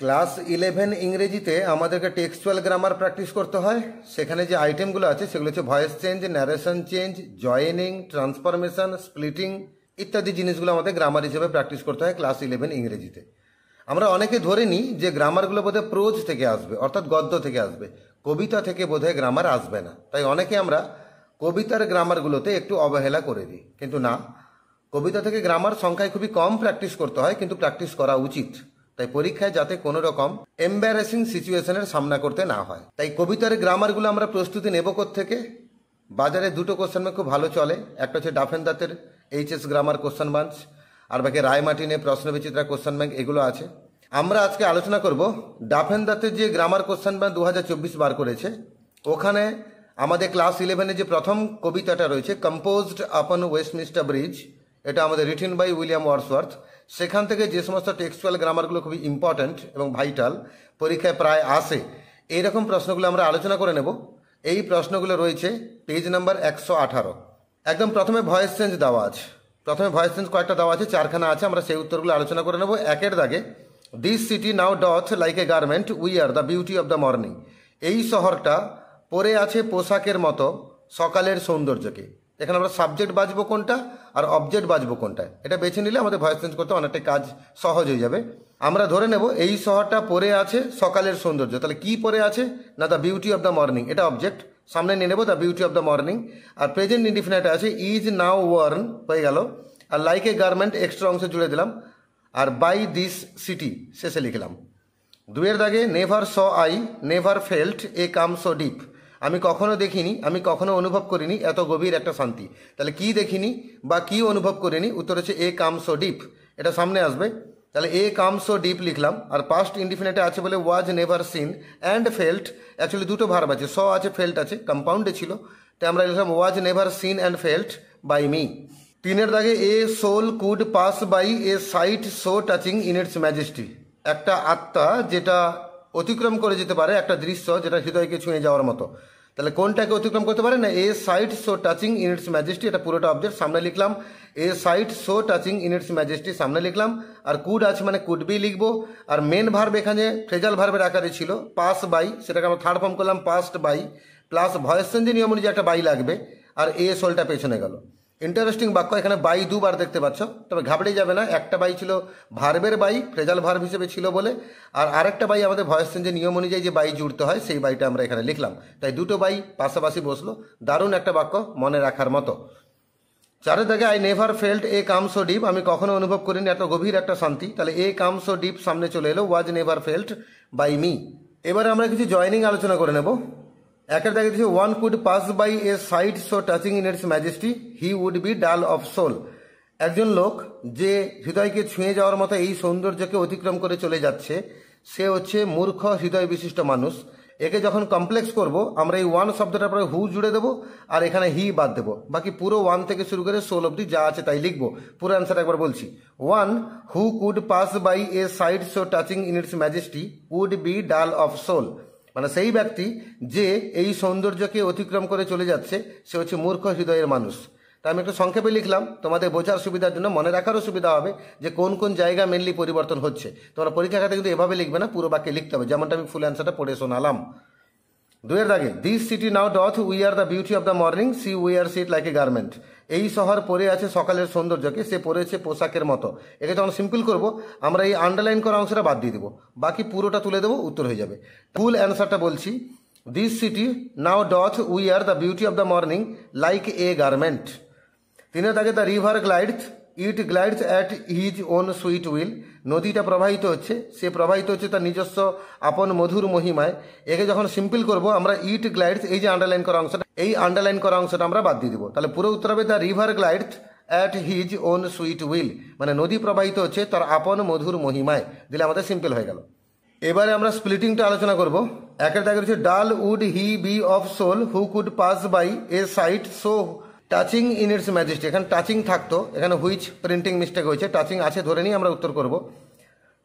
Class 11 ইংরেজিতে আমাদেরকে textual grammar practice করতে হয়। সেখানে যে আইটেমগুলো আছে সেগুলো হচ্ছে voice change, narration change, joining, transformation, splitting ইত্যাদি জিনিসগুলো আমাদের গ্রামার হিসেবে প্র্যাকটিস করতে হয় ক্লাস 11 ইংরেজিতে। আমরা অনেকে ধরে নিই যে গ্রামারগুলো বোধহয় প্রোজ থেকে আসবে, অর্থাৎ গদ্য থেকে আসবে, কবিতা থেকে বোধহয় গ্রামার আসবে না। তাই অনেকে আমরা কবিতার গ্রামারগুলোতে একটু অবহেলা করে দিই, কিন্তু না, কবিতা থেকে গ্রামার সংখ্যায় খুবই কম প্র্যাকটিস করতে হয়, কিন্তু প্র্যাকটিস করা উচিত। তাই পরীক্ষায় যাতে কোনো রকম এম্বারাসিং সিচুয়েশনের সামনা করতে না হয়। তাই কবিতার গ্রামারগুলো আমরা প্রস্তুতি নেব থেকে বাজারে দুটো কোশ্চেন ব্যাংক খুব ভালো চলে। একটা হচ্ছে ডাফেনদাতের এইচএস গ্রামার কোশ্চেন বাঞ্চ, আর বাকি রায় মার্টিনে প্রশ্নবিচিত্রা কোশ্চেন ব্যাংক, এগুলো আছে। আমরা আজকে আলোচনা করব ডাফেনদাতের যে গ্রামার কোশ্চেন ব্যাংক 2024 বার করেছে, ওখানে আমাদের ক্লাস 11-এ যে প্রথম কবিতাটা রয়েছে কম্পোজড আপন ওয়েস্টমিনিস্টার ব্রিজ, এটা আমাদের রিটেন বাই উইলিয়াম ওয়ার্ডসওয়ার্থ, সেখান থেকে যে সমস্ত টেক্সচুয়াল গ্রামারগুলো খুবই ইম্পর্ট্যান্ট এবং ভাইটাল, পরীক্ষায় প্রায় আসে, এইরকম প্রশ্নগুলো আমরা আলোচনা করে নেব। এই প্রশ্নগুলো রয়েছে পেজ নাম্বার 118। একদম প্রথমে ভয়েস চেঞ্জ দেওয়া আছে, প্রথমে ভয়েস চেঞ্জ কয়েকটা দেওয়া আছে, 4খানা আছে। আমরা সেই উত্তরগুলো আলোচনা করে নেব একের দাগে। This city now doth like a garment, we R the beauty of the morning. এই শহরটা পরে আছে পোশাকের মতো সকালের সৌন্দর্যকে। এখানে আমরা সাবজেক্ট বাজবো কোনটা আর অবজেক্ট বাজবো কোনটা, এটা বেছে নিলে আমাদের ভয়েস চেঞ্জ করতে অনেকটাই কাজ সহজ হয়ে যাবে। আমরা ধরে নেব এই শহরটা পরে আছে সকালের সৌন্দর্য, তাহলে কি পরে আছে না the beauty of the morning, এটা অবজেক্ট। সামনে নিয়ে নেব the beauty of the morning, আর প্রেজেন্ট ইনডিফিনিট আছে ইজ নাও ওয়ার্ন হয়ে গেল, আর লাইক এ গার্মেন্ট এক্সট্রা অংশে জুড়ে দিলাম, আর বাই দিস সিটি শেষে লিখলাম। দুয়ের দাগে never saw I never felt a calm so deep, আমি কখনো দেখিনি, আমি কখনো অনুভব করিনি এত গভীর একটা শান্তি। তাহলে কি দেখিনি বা কি অনুভব করিনি, উত্তর হচ্ছে এ কাম সো ডিপ, এটা সামনে আসবে। তাহলে এ কাম সো ডিপ লিখলাম, আর পাস্ট ইনডিফিনিটে আছে বলে ওয়াজ never seen and felt, actually দুটো ভার্ব আছে, স আছে ফেল্ট আছে, কম্পাউন্ডে ছিল, তাই আমরা লিখলাম was never seen and felt by me. তিনের দাগে a soul could pass by a sight so touching in its majesty, একটা আত্মা যেটা অতিক্রম করে যেতে পারে একটা দৃশ্য যেটা হৃদয়কে ছুঁয়ে যাওয়ার মতো। তাহলে কোনটাকে অতিক্রম করতে পারে না a sight so touching in its majesty, এটা পুরোটা অবজেক্ট, সামনে লিখলাম a sight so touching in its majesty, সামনে লিখলাম। আর কুড আছে মানে কুড বি লিখবো, আর মেন ভার্ব এখানে ফ্রেজাল ভার্বের আকারে ছিল পাস বাই, সেটাকে আমরা থার্ড ফর্ম করলাম পাস্ট বাই, প্লাস ভয়েস চেঞ্জের নিয়ম অনুযায়ী একটা বাই লাগবে, আর এ সোলটা পেছনে গেল। ইন্টারেস্টিং বাক্য, এখানে বাই দুবার দেখতে পাচ্ছ, তবে ঘাবড়ে যাবে না, একটা বাই ছিল ভার্বের বাই, ফ্রেজাল ভার্ব হিসেবে ছিল বলে, আর আরেকটা বাই আমাদের ভয়েস চেঞ্জের নিয়ম অনুযায়ী যে বাই জুড়তে হয় সেই বাইটা আমরা এখানে লিখলাম। তাই দুটো বাই পাশাপাশি বসলো, দারুণ একটা বাক্য, মনে রাখার মতো। চারের দাগে I never felt a calm so deep, আমি কখনো অনুভব করিনি এত গভীর একটা শান্তি, তাহলে এ কাম সো ডিপ সামনে চলে এলো, was never felt by me. এবারে আমরা কিছু জয়নিং আলোচনা করে নেব। একের দাগে দিচ্ছে one could pass by a sight so touching in its majesty, he would be dull of soul, একজন লোক যে হৃদয়কে ছুঁয়ে যাওয়ার মতো এই সৌন্দর্যকে অতিক্রম করে চলে যাচ্ছে, সে হচ্ছে মূর্খ হৃদয় বিশিষ্ট মানুষ। একে যখন কমপ্লেক্স করব আমরা এই ওয়ান শব্দটার পরে হু জুড়ে দেবো, আর এখানে হি বাদ দেবো, বাকি পুরো ওয়ান থেকে শুরু করে সোল অব্দি যা আছে তাই লিখবো। পুরো অ্যান্সার একবার বলছি, one who could pass by a sight so touching in its majesty would be dull of soul, মানে সেই ব্যক্তি যে এই সৌন্দর্যকে অতিক্রম করে চলে যাচ্ছে সে হচ্ছে মূর্খ হৃদয়ের মানুষ। তাই আমি একটু সংক্ষেপে লিখলাম তোমাদের বোঝার সুবিধার জন্য, মনে রাখারও সুবিধা হবে যে কোন কোন জায়গা মেনলি পরিবর্তন হচ্ছে। তোমরা পরীক্ষা খাতে কিন্তু এভাবে লিখবে না, পুরো বাক্যে লিখতে হবে, যেমনটা আমি ফুল অ্যান্সারটা পড়ে শোনালাম। দুয়ের দাগে this city now doth we are the beauty of the morning, she wears it like a garment, এই শহর পরে আছে সকালের সৌন্দর্যকে, সে পরেছে পোশাকের মতো। একে যখন সিম্পল করব আমরা এই আন্ডারলাইন করা অংশটা বাদ দিয়ে দেবো, বাকি পুরোটা তুলে দেবো, উত্তর হয়ে যাবে। ফুল অ্যান্সারটা বলছি, this city now doth we are the beauty of the morning like a garment. তিনের দাগে the river glides it glides at his own sweet will, নদীটা প্রবাহিত হচ্ছে, সে প্রবাহিত হচ্ছে তার নিজস্ব আপন মধুর মহিমায়। একে যখন সিম্পল করব আমরা ইট গ্লাইডস, এই যে আন্ডারলাইন করা অংশটা, এই আন্ডারলাইন করা অংশটা আমরা বাদ দিয়ে দেবো, তাহলে পুরো উত্তর হবে the river glides at his own sweet will, মানে নদী প্রবাহিত হচ্ছে তার আপন মধুর মহিমায়, দিলে আমাদের সিম্পল হয়ে গেল। এবারে আমরা স্প্লিটিংটা আলোচনা করব। একের দাগে হচ্ছে dull would he be of soul who could pass by a sight so touching in its majesty, এখানে টাচিং থাকতো, এখানে হুইচ প্রিন্টিং মিস্টেক হয়েছে, টাচিং আছে ধরে নিয়ে আমরা উত্তর করব।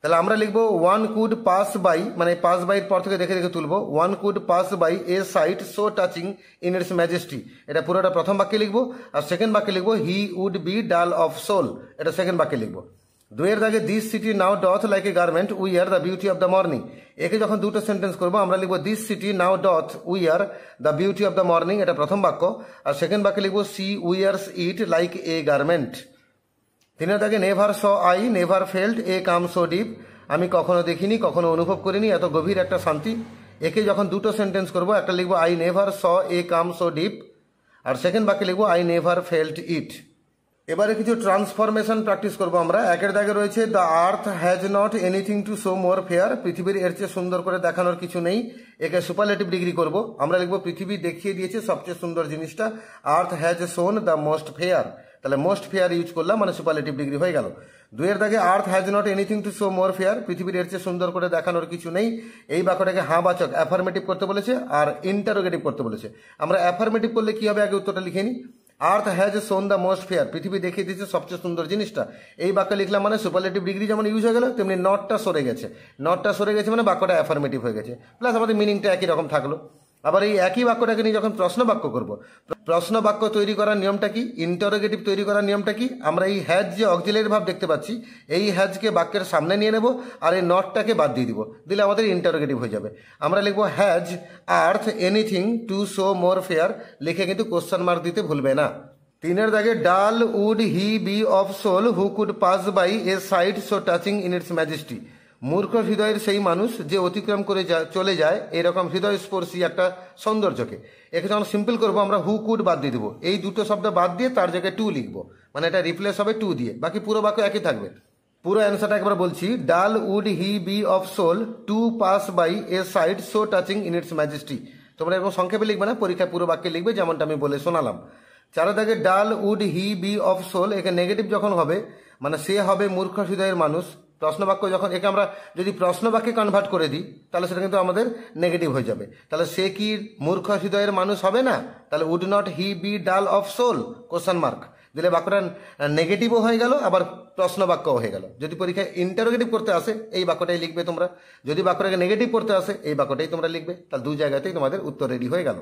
তাহলে আমরা লিখবো ওয়ান কুড পাস বাই, মানে পাস বাইয়ের পর থেকে দেখে দেখে তুলবো, one could pass by a sight so touching in its majesty, এটা পুরোটা প্রথম বাক্যে লিখবো। আর সেকেন্ড বাক্যে লিখবো হি would be dull of soul, এটা সেকেন্ড বাক্যে লিখবো। দুয়ের দাগে this city now doth like a garment we R the beauty of the morning. একে যখন দুটো সেন্টেন্স করবো আমরা লিখবো this city now doth we are the beauty of the morning, এটা প্রথম বাক্য। আর সেকেন্ড বাক্যে লিখবো she wears it like a garment. তিনের দাগে never saw I never felt a calm so deep, আমি কখনো দেখিনি, কখনো অনুভব করিনি এত গভীর একটা শান্তি। একে যখন দুটো সেন্টেন্স করবো একটা লিখবো I never saw a calm so deep, আর সেকেন্ড বাক্যে লিখবো আই নেভার ফেল্ট ইট। এবারে কিছু ট্রান্সফরমেশন প্র্যাকটিস করবো আমরা। একের দাগে রয়েছে the earth has not anything to show more fair, পৃথিবীর এর চেয়ে সুন্দর করে দেখানোর কিছু নেই। একে সুপারলেটিভ ডিগ্রি করব, আমরা লিখবো পৃথিবী দেখিয়ে দিয়েছে সবচেয়ে সুন্দর জিনিসটা, আর্থ হ্যাজ শোন দ্য মোস্ট ফেয়ার, তাহলে মোস্ট ফেয়ার ইউজ করলাম মানে সুপারলেটিভ ডিগ্রি হয়ে গেল। দুয়ের দাগে earth has not anything to show more fair, পৃথিবীর এর চেয়ে সুন্দর করে দেখানোর কিছু নেই। এই বাক্যটাকে হ্যাঁ বাচক অ্যাফার্মেটিভ করতে বলেছে আর ইন্টারোগেটিভ করতে বলেছে। আমরা অ্যাফার্মেটিভ করলে কি হবে আগে উত্তরটা লিখে নিই। আর্থ হ্যাজ শোন দ্য মোস্ট ফেয়ার, পৃথিবী দেখিয়ে দিয়েছে সবচেয়ে সুন্দর জিনিসটা। এই বাক্য লিখলাম মানে সুপারলেটিভ ডিগ্রি যেমন ইউজ হয়ে গেল তেমনি নটটা সরে গেছে, নটটা সরে গেছে মানে বাক্যটা অ্যাফার্মেটিভ হয়ে গেছে, প্লাস আমাদের মিনিংটা একই রকম থাকলো। আবার এই একই বাক্যটাকে নিয়ে যখন প্রশ্ন বাক্য করব, প্রশ্ন বাক্য তৈরি করার নিয়মটা কি, ইন্টারোগেটিভ তৈরি করার নিয়মটা কি, আমরা এই হ্যাজ যে অক্সিলারি ভার্ব দেখতে পাচ্ছি এই হ্যাজকে বাক্যের সামনে নিয়ে নেব আর এই নটটাকে বাদ দিয়ে দিব, দিলে আমাদের ইন্টারোগেটিভ হয়ে যাবে। আমরা লিখবো has earth anything to show more fair, লিখে কিন্তু কোশ্চেন মার্ক দিতে ভুলবে না। তিনের দাগে dull would he be of soul who could pass by a sight so touching in its majesty, মূর্খ হৃদয়ের সেই মানুষ যে অতিক্রম করে চলে যায় এরকম হৃদয়স্পর্শী একটা সৌন্দর্যকে। একে যখন সিম্পল করবো আমরা হু কুড বাদ দিয়ে দেবো, এই দুটো শব্দ বাদ দিয়ে তার জায়গায় টু লিখবো, মানে এটা রিপ্লেস হবে টু দিয়ে, বাকি পুরো বাক্য একই থাকবে। পুরো অ্যান্সারটা একবার বলছি, dull would he be of soul to pass by a sight so touching in its majesty. তোমরা এরকম সংক্ষেপে লিখবে না, পরীক্ষায় পুরো বাক্যে লিখবে যেমনটা আমি বলে শোনালাম। চার দাগে dull would he be of soul, একে নেগেটিভ যখন হবে মানে সে হবে মূর্খ হৃদয়ের মানুষ। প্রশ্ন বাক্য যখন একে আমরা যদি প্রশ্ন বাক্যে কনভার্ট করে দিই তাহলে সেটা কিন্তু আমাদের নেগেটিভ হয়ে যাবে, তাহলে সে কি মূর্খ হৃদয়ের মানুষ হবে না, তাহলে would not he be dull of soul question mark দিলে বাক্যটা নেগেটিভও হয়ে গেল আবার প্রশ্ন বাক্যও হয়ে গেল। যদি পরীক্ষায় ইন্টারোগেটিভ করতে আসে এই বাক্যটাই লিখবে তোমরা, যদি বাক্যটাকে নেগেটিভ করতে আসে এই বাক্যটাই তোমরা লিখবে, তাহলে দুই জায়গাতেই তোমাদের উত্তর রেডি হয়ে গেল।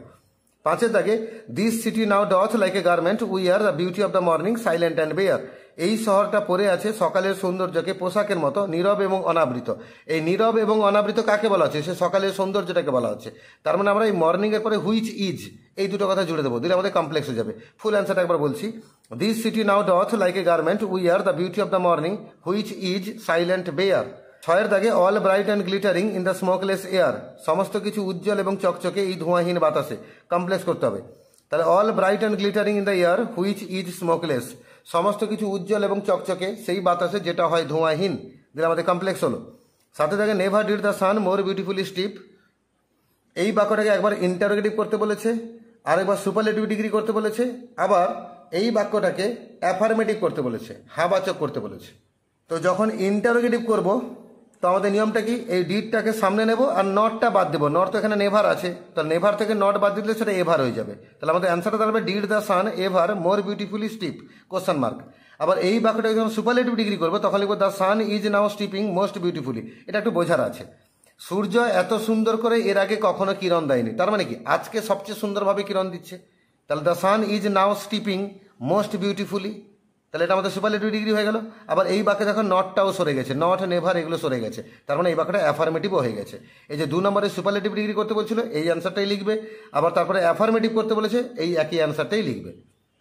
পাঁচের দাগে this city now doth like a garment we R the beauty of the morning silent and bare, এই শহরটা পরে আছে সকালের সৌন্দর্যকে পোশাকের মতো নীরব এবং অনাবৃত। এই নীরব এবং অনাবৃত কাকে বলা হচ্ছে, সে সকালের সৌন্দর্যটাকে বলা হচ্ছে। তার মানে আমরা এই মর্নিং এর পরে হুইচ ইজ এই দুটো কথা জুড়ে দেবো, দিলে আমাদের কমপ্লেক্স হয়ে যাবে। ফুল অ্যান্সারটা একবার বলছি, this city now doth like a garment we R the beauty of the morning which is silent bare. ছয়ের দাগে all bright and glittering in the smokeless air, সমস্ত কিছু উজ্জ্বল এবং চকচকে এই ধোঁয়াহীন বাতাসে, কমপ্লেক্স করতে হবে। তাহলে all bright and glittering in the air which is smokeless, সমস্ত কিছু উজ্জ্বল এবং চকচকে সেই বাতাসে যেটা হয় ধোঁয়াহীন, দিলে আমাদের কমপ্লেক্স হলো। সাথে থাকে never did the sun more beautifully steep, এই বাক্যটাকে একবার ইন্টারোগেটিভ করতে বলেছে আর একবার সুপারলেটিভ ডিগ্রি করতে বলেছে, আবার এই বাক্যটাকে অ্যাফার্মেটিভ করতে বলেছে, হাবাচক করতে বলেছে। তো যখন ইন্টারোগেটিভ করব তো আমাদের নিয়মটা কি, এই ডিডটাকে সামনে নেব আর নটটা বাদ দেবো, নট তো এখানে নেভার আছে, তাহলে নেভার থেকে নট বাদ দিলে সেটা এভার হয়ে যাবে, তাহলে আমাদের অ্যান্সারটা দাঁড়াবে did the sun ever more beautifully steep question mark. আবার এই বাক্যটাকে যখন সুপারলেটিভ ডিগ্রি করবো তখন লিখবো the sun is now steeping most beautifully, এটা একটু বোঝার আছে। সূর্য এত সুন্দর করে এর আগে কখনো কিরণ দেয়নি, তার মানে কি আজকে সবচেয়ে সুন্দরভাবে কিরণ দিচ্ছে, তাহলে the sun is now steeping most beautifully, তাহলে এটা আমাদের সুপারলেটিভ ডিগ্রি হয়ে গেল। আবার এই বাক্যে দেখো নটটাও সরে গেছে, নট নেভার এগুলো সরে গেছে, তার মানে এই বাক্যটা অ্যাফার্মেটিভও হয়ে গেছে। এই যে 2 নম্বরে সুপারলেটিভ ডিগ্রি করতে বলছিল এই অ্যান্সারটাই লিখবে, আবার তারপরে অ্যাফার্মেটিভ করতে বলেছে এই একই অ্যান্সারটাই লিখবে।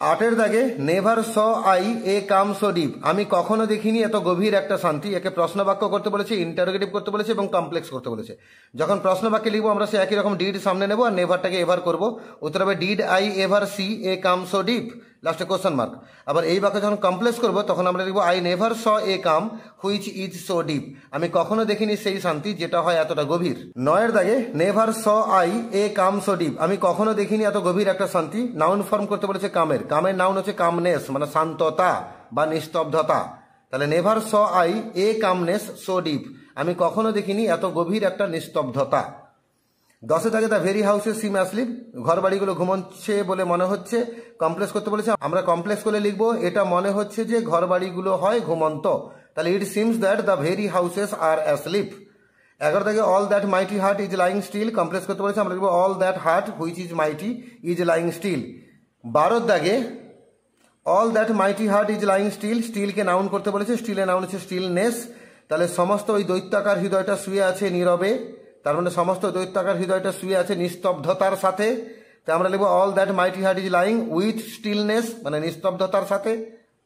8 দাগে never saw I a calm so deep, আমি কখনো দেখিনি এত গভীর একটা শান্তি, একে প্রশ্ন বাক্য করতে বলেছে, ইন্টারোগেটিভ করতে বলেছে এবং কমপ্লেক্স করতে বলেছে। যখন প্রশ্ন বাক্যে লিখবো আমরা সে একই রকম ডিড সামনে নেবো আর নেভারটাকে এভার করবো, উত্তর হবে did I ever see a calm so deep লাস্টে কোশ্চেন মার্ক। আবার এই বাক্য যখন কমপ্লেক্স করবো তখন আমরা লিখবো I never saw a calm which is so deep, আমি কখনো দেখিনি সেই শান্তি যেটা হয় এতটা গভীর। 9 দাগে never saw I a calm so deep, আমি কখনো দেখিনি এত গভীর একটা শান্তি, নাউন ফর্ম করতে বলেছে কামের, কামের নাউন হচ্ছে কামনেস মানে শান্ততা বা নিস্তব্ধতা, তাহলে never saw I A calmness so deep, আমি কখনো দেখিনি এত গভীর একটা নিস্তব্ধতা। 10 দাগে দ্য ভেরি হাউসে সিম অ্যাসলিপ, ঘর বাড়িগুলো ঘুমোচ্ছে বলে মনে হচ্ছে, কমপ্লেক্স করতে বলেছে, আমরা কমপ্লেক্স করে লিখবো এটা মনে হচ্ছে যে ঘর বাড়িগুলো হয় ঘুমন্ত, তাহলে it seems that the very houses are asleep. 11 দাগে all that mighty heart is lying still, complex করতে বলেছে, আমরা লিখবো all that heart which is mighty is lying still. 12 দাগে all that mighty heart is lying still, স্টিলকে noun করতে বলেছে, স্টিলের নাউন হচ্ছে স্টিলনেস। তাহলে সমস্ত ওই দৈত্যাকার হৃদয়টা শুয়ে আছে নীরবে, তার মানে সমস্ত দৈত্যাকার হৃদয়টা শুয়ে আছে নিস্তব্ধতার সাথে। তো আমরা লিখবো all that mighty heart is lying with stillness, মানে নিস্তব্ধতার সাথে।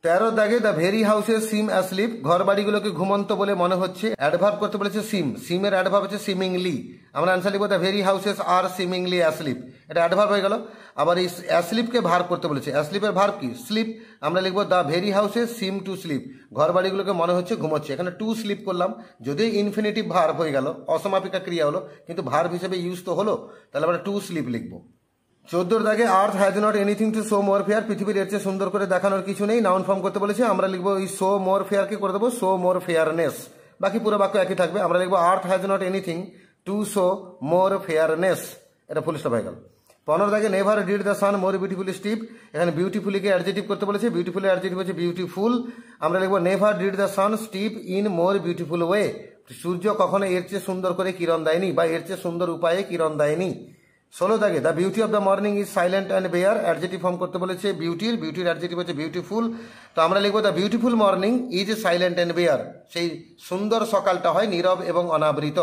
13 দাগে the very houses seem asleep, ঘর বাড়িগুলোকে ঘুমন্ত বলে মনে হচ্ছে। অ্যাডভার্ব করতে বলেছে সিম, সিমের অ্যাডভার্ব হচ্ছে সিমিংলি। আমরা আনসার লিখবো the very houses are seemingly asleep, এটা অ্যাডভার্ব হয়ে গেল। আবার এই অ্যাসলিপকে ভার্ব করতে বলেছে, অ্যাসলিপের ভার্ব কি? স্লিপ। আমরা লিখবো the very houses seem to sleep, ঘর বাড়িগুলোকে মনে হচ্ছে ঘুমোচ্ছে। এখানে টু স্লিপ করলাম, যদিও ইনফিনিটিভ ভার্ব হয়ে গেল, অসমাপিকা ক্রিয়া হলো, কিন্তু ভার্ব হিসেবে ইউজ তো হলো, তাহলে আমরা টু স্লিপ লিখবো। 14 দাগে earth has not anything to show more fair, পৃথিবীর এর চেয়ে সুন্দর করে দেখানোর কিছু নেই, নাউন ফর্ম করতে বলেছে। আমরা লিখবো এই শো মোর ফেয়ারকে করে দেবো শো মোর ফেয়ারনেস, বাকি পুরো বাক্য একই থাকবে। আমরা লিখবো earth has not anything to show more fairness, এটা ফুল স্টপ হয়ে গেল। 15 দাগে never did the sun more beautifully steep, এখানে বিউটিফুলিকে অ্যাডজেটিভ করতে বলেছে, বিউটিফুলি অ্যাডজেটিভ হচ্ছে বিউটিফুল। আমরা লিখবো never did the sun steep in more beautiful way, সূর্য কখনো এর চেয়ে সুন্দর করে কিরণ দেয়নি বা এর চেয়ে সুন্দর উপায়ে কিরণ দেয়নি। 16 দাগে the beauty of the morning is silent and bare, adjective form করতে বলেছে বিউটির অ্যাডজেটিভ হচ্ছে বিউটিফুল। তো আমরা লিখবো the beautiful morning is silent and bare, সেই সুন্দর সকালটা হয় নীরব এবং অনাবৃত।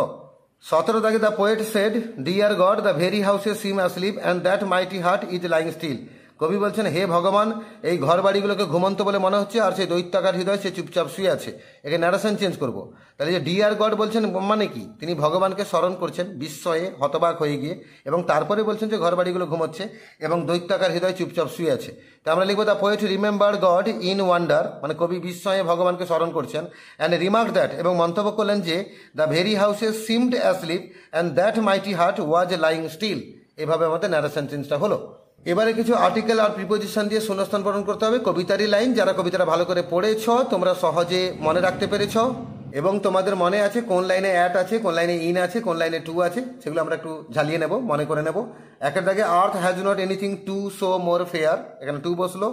17 দাগে the poet said dear God the very houses seem asleep and that mighty heart is lying still, কবি বলছেন হে ভগবান, এই ঘর বাড়িগুলোকে ঘুমন্ত বলে মনে হচ্ছে আর সেই দৈত্যাকার হৃদয় সে চুপচাপ শুয়ে আছে। একে ন্যারেশন চেঞ্জ করবো, তাহলে যে ডিয়ার গড বলছেন মানে কি? তিনি ভগবানকে স্মরণ করছেন বিস্ময়ে হতবাক হয়ে গিয়ে, এবং তারপরে বলছেন যে ঘর বাড়িগুলো ঘুমোচ্ছে এবং দৈত্যাকার হৃদয় চুপচাপ শুয়ে আছে। তো আমরা লিখবো the poet remember god in wonder, মানে কবি বিস্ময়ে ভগবানকে স্মরণ করছেন। অ্যান্ড রিমার্ক দ্যাট, এবং মন্তব্য করলেন যে the very houses seemed asleep and that mighty heart was lying still. এভাবে আমাদের ন্যারেশন চেঞ্জটা হলো। এবারে কিছু আর্টিকেল আর প্রিপোজিশন দিয়ে শূন্যস্থান পূরণ করতে হবে। কবিতারই লাইন, যারা কবিতাটা ভালো করে পড়েছ তোমরা সহজে মনে রাখতে পেরেছ, এবং তোমাদের মনে আছে কোন লাইনে অ্যাট আছে, কোন লাইনে ইন আছে, কোন লাইনে টু আছে, সেগুলো আমরা একটু ঝালিয়ে নেব, মনে করে নেব। একের দাগে earth has not anything to show more fair, এখানে টু বসলো।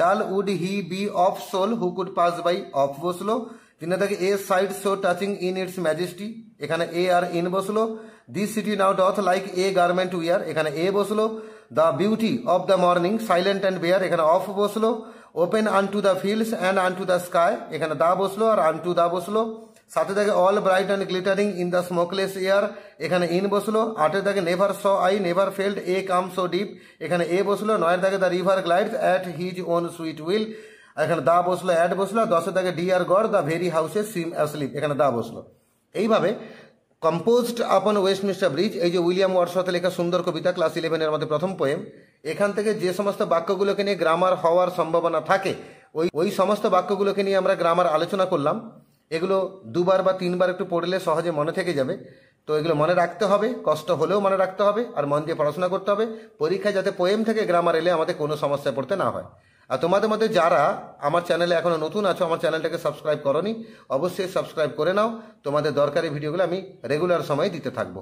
Dull would he be of soul who could pass by, of বসলো। 3 দাগে a sight so touching in its majesty, এখানে এ আর ইন বসলো। This city now doth like a garment wear, এখানে a বসলো। The beauty of the morning silent and bare, এখানে of বসলো। Open unto the fields and unto the sky, এখানে the বসলো আর আনটু দা বসলো। 7 দাগে all bright and glittering in the smokeless air, এখানে ইন বসলো। 8 দাগে never saw I never felt a calm so deep, এখানে এ বসলো। 9 দাগে the river glides at his own sweet will, এখানে দা বসলো, অ্যাড বসলো। 10 দাগে dear God the very houses seem asleep, এখানে দা বসলো। এইভাবে কম্পোজড আপন ওয়েস্টমিনিস্টার ব্রিজ, এই যে উইলিয়াম ওয়ার্ডসওয়ার্থে লেখা সুন্দর কবিতা, ক্লাস 11-এর মধ্যে প্রথম পোয়েম, এখান থেকে যে সমস্ত বাক্যগুলোকে নিয়ে গ্রামার হওয়ার সম্ভাবনা থাকে ওই সমস্ত বাক্যগুলোকে নিয়ে আমরা গ্রামার আলোচনা করলাম। এগুলো 2বার বা 3বার একটু পড়লে সহজে মনে থেকে যাবে। তো এগুলো মনে রাখতে হবে, কষ্ট হলেও মনে রাখতে হবে, আর মন দিয়ে পড়াশোনা করতে হবে, পরীক্ষায় যাতে পোয়েম থেকে গ্রামার এলে আমাদের কোনো সমস্যায় পড়তে না হয়। আর তোমাদের মধ্যে যারা আমার চ্যানেলে এখনো নতুন আছো, আমার চ্যানেলটাকে সাবস্ক্রাইব করোনি, অবশ্যই সাবস্ক্রাইব করে নাও। তোমাদের দরকারি ভিডিওগুলো আমি রেগুলার সময়ে দিতে থাকবো।